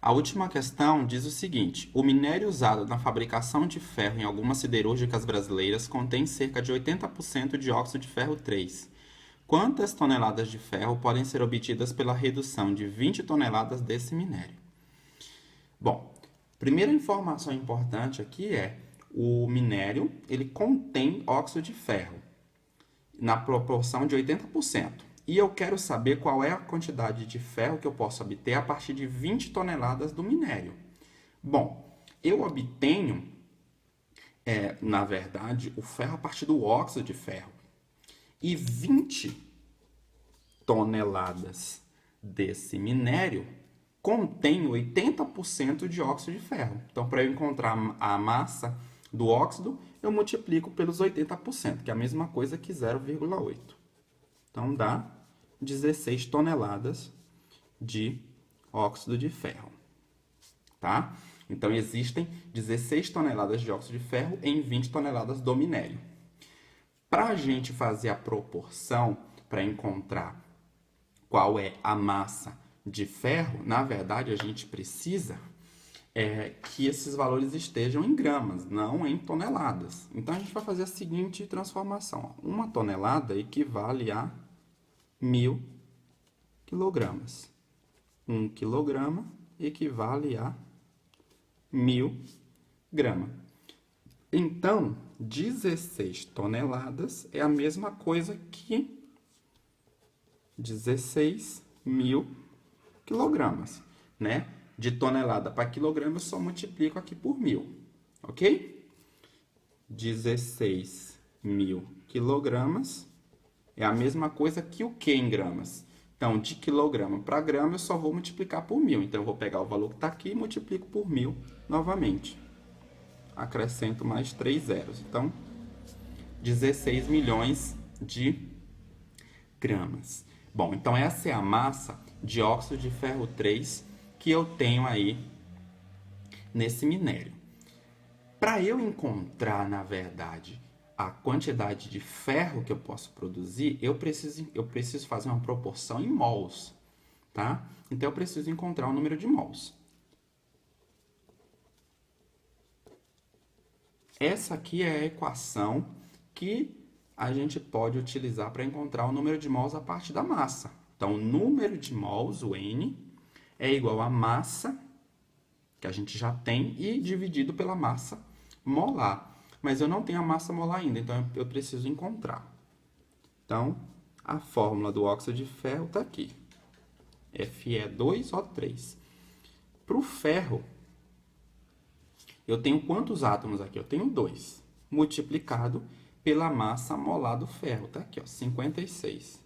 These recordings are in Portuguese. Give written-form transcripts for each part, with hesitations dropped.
A última questão diz o seguinte: o minério usado na fabricação de ferro em algumas siderúrgicas brasileiras contém cerca de 80% de óxido de ferro 3. Quantas toneladas de ferro podem ser obtidas pela redução de 20 toneladas desse minério? Bom, primeira informação importante aqui é o minério, ele contém óxido de ferro na proporção de 80%. E eu quero saber qual é a quantidade de ferro que eu posso obter a partir de 20 toneladas do minério. Bom, eu obtenho, na verdade, o ferro a partir do óxido de ferro. E 20 toneladas desse minério contém 80% de óxido de ferro. Então, para eu encontrar a massa do óxido, eu multiplico pelos 80%, que é a mesma coisa que 0,8. Então, dá 16 toneladas de óxido de ferro. Tá? Então, existem 16 toneladas de óxido de ferro em 20 toneladas do minério. Para a gente fazer a proporção, para encontrar qual é a massa de ferro, na verdade, a gente precisa que esses valores estejam em gramas, não em toneladas. Então, a gente vai fazer a seguinte transformação. Uma tonelada equivale a 1.000 quilogramas. 1 quilograma equivale a 1.000 gramas. Então, 16 toneladas é a mesma coisa que 16.000 quilogramas, né? De tonelada para quilograma, eu só multiplico aqui por 1.000, ok? 16.000 quilogramas é a mesma coisa que o que em gramas? Então, de quilograma para grama, eu só vou multiplicar por 1.000. Então, eu vou pegar o valor que está aqui e multiplico por 1.000 novamente. Acrescento mais 3 zeros. Então, 16 milhões de gramas. Bom, então essa é a massa de óxido de ferro 3 que eu tenho aí nesse minério. Para eu encontrar, na verdade, a quantidade de ferro que eu posso produzir, eu preciso fazer uma proporção em mols, tá? Então, eu preciso encontrar o número de mols. Essa aqui é a equação que a gente pode utilizar para encontrar o número de mols a partir da massa. Então, o número de mols, o N, é igual à massa, que a gente já tem, e dividido pela massa molar. Mas eu não tenho a massa molar ainda, então eu preciso encontrar. Então, a fórmula do óxido de ferro está aqui. Fe2O3. Para o ferro, eu tenho quantos átomos aqui? Eu tenho 2, multiplicado pela massa molar do ferro. Tá aqui, ó, 56.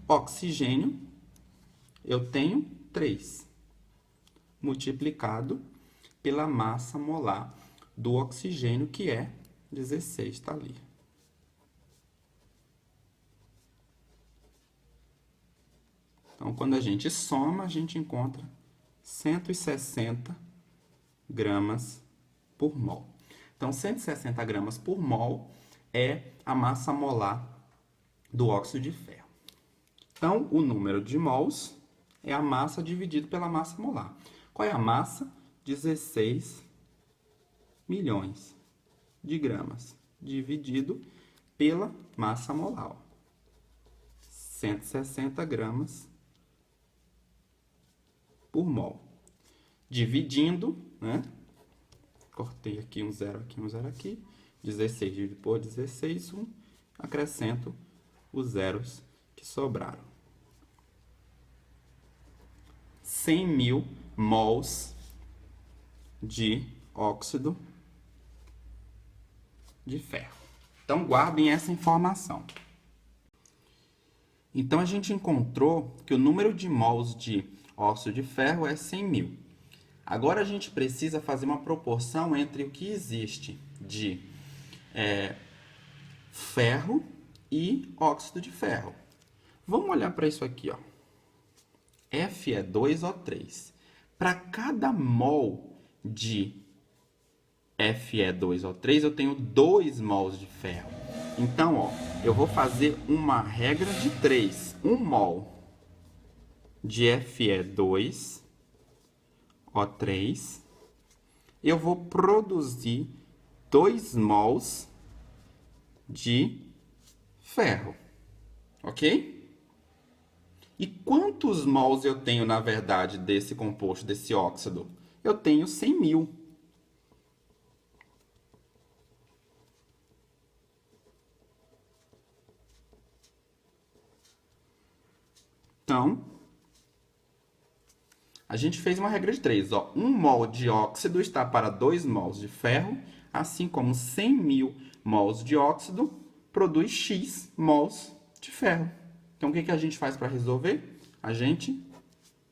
Oxigênio, eu tenho 3, multiplicado pela massa molar do oxigênio, que é 16, tá ali. Então, quando a gente soma, a gente encontra 160 gramas por mol. Então, 160 gramas por mol é a massa molar do óxido de ferro. Então, o número de mols é a massa dividido pela massa molar. Qual é a massa? 16 milhões de gramas, dividido pela massa molar. 160 gramas por mol. Dividindo, né? Cortei aqui um zero aqui, um zero aqui. 16 dividido por 16, 1. Acrescento os zeros que sobraram. 100.000 mols de óxido de ferro. Então, guardem essa informação. Então, a gente encontrou que o número de mols de óxido de ferro é 100.000. Agora, a gente precisa fazer uma proporção entre o que existe de ferro e óxido de ferro. Vamos olhar para isso aqui, ó. Fe2O3. Para cada mol de Fe2O3, eu tenho 2 mols de ferro. Então, ó, eu vou fazer uma regra de 3. 1 mol de Fe2O3, eu vou produzir 2 mols de ferro, ok? E quantos mols eu tenho, na verdade, desse composto, desse óxido? Eu tenho 100.000. Então, a gente fez uma regra de 3. Ó. 1 mol de óxido está para 2 mols de ferro, assim como 100.000 mols de óxido produz X mols de ferro. Então, o que a gente faz para resolver? A gente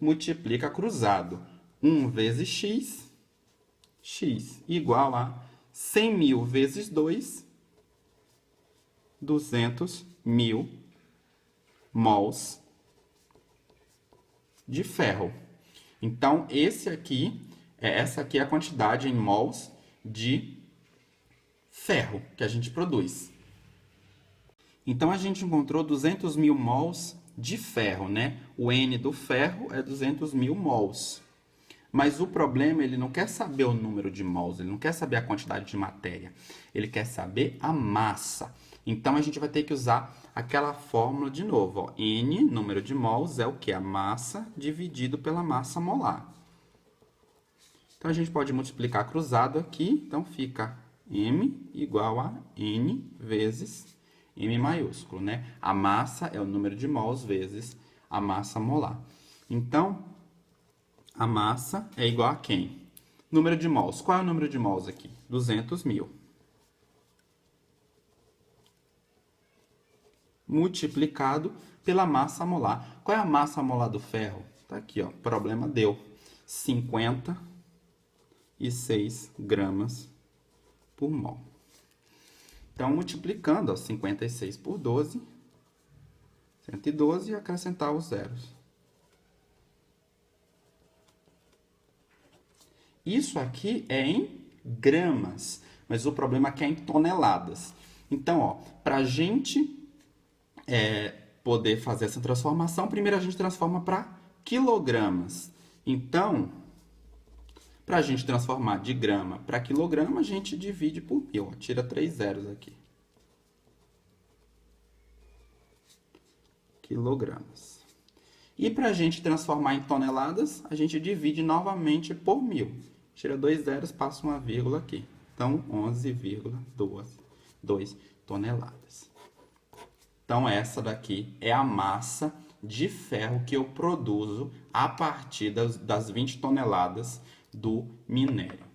multiplica cruzado. 1 vezes X, X igual a 100.000 vezes 2, 200.000 mols de ferro. Então, essa aqui é a quantidade em mols de ferro que a gente produz. Então, a gente encontrou 200.000 mols de ferro, né? O N do ferro é 200.000 mols. Mas o problema, ele não quer saber o número de mols, ele não quer saber a quantidade de matéria. Ele quer saber a massa. Então, a gente vai ter que usar aquela fórmula de novo. Ó. N, número de mols, é o que? A massa dividido pela massa molar. Então, a gente pode multiplicar cruzado aqui. Então, fica M igual a N vezes M maiúsculo, né? A massa é o número de mols vezes a massa molar. Então, a massa é igual a quem? Número de mols. Qual é o número de mols aqui? 200.000. Multiplicado pela massa molar. Qual é a massa molar do ferro? Tá aqui, ó. Problema deu. 56 gramas por mol. Então, multiplicando, ó, 56 por 12, 112, e acrescentar os zeros. Isso aqui é em gramas, mas o problema aqui é em toneladas. Então, ó, para a gente poder fazer essa transformação, primeiro a gente transforma para quilogramas. Então, para a gente transformar de grama para quilograma, a gente divide por 1000. Ó, tira 3 zeros aqui. Quilogramas. E para a gente transformar em toneladas, a gente divide novamente por 1000. Tira 2 zeros, passa uma vírgula aqui. Então, 11,2 toneladas. Então, essa daqui é a massa de ferro que eu produzo a partir das 20 toneladas do minério.